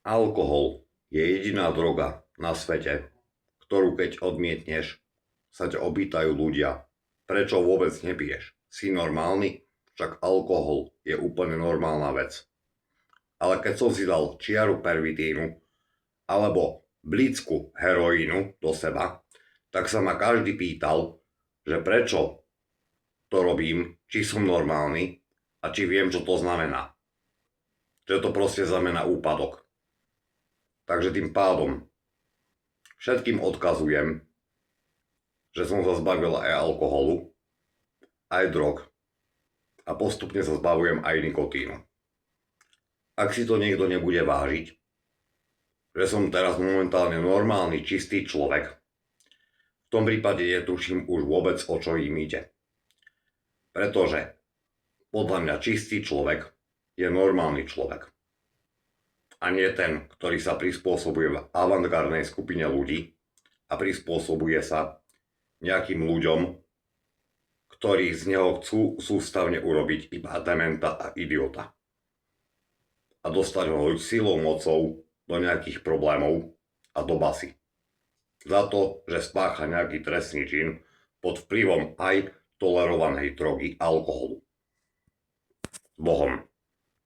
Alkohol je jediná droga na svete, ktorú keď odmietneš, sa ťa opýtajú ľudia, prečo vôbec nepiješ? Si normálny? Však alkohol je úplne normálna vec. Ale keď som si dal čiaru pervitínu alebo blízku heroínu do seba, tak sa ma každý pýtal, že prečo to robím, či som normálny a či viem, čo to znamená. Že to proste znamená úpadok. Takže tým pádom všetkým odkazujem, že som sa zbavil aj alkoholu, aj drog a postupne sa zbavujem aj nikotínu. Ak si to niekto nebude vážiť, že som teraz momentálne normálny, čistý človek, v tom prípade netuším už vôbec, o čo im ide. Pretože podľa mňa čistý človek je normálny človek. A nie ten, ktorý sa prispôsobuje v avantgardnej skupine ľudí a prispôsobuje sa nejakým ľuďom, ktorí z neho chcú sústavne urobiť iba dementa a idiota. A dostať ho silou mocou do nejakých problémov a do basy. Za to, že spácha nejaký trestný čin pod vplyvom aj tolerovanej drogy alkoholu. S Bohom.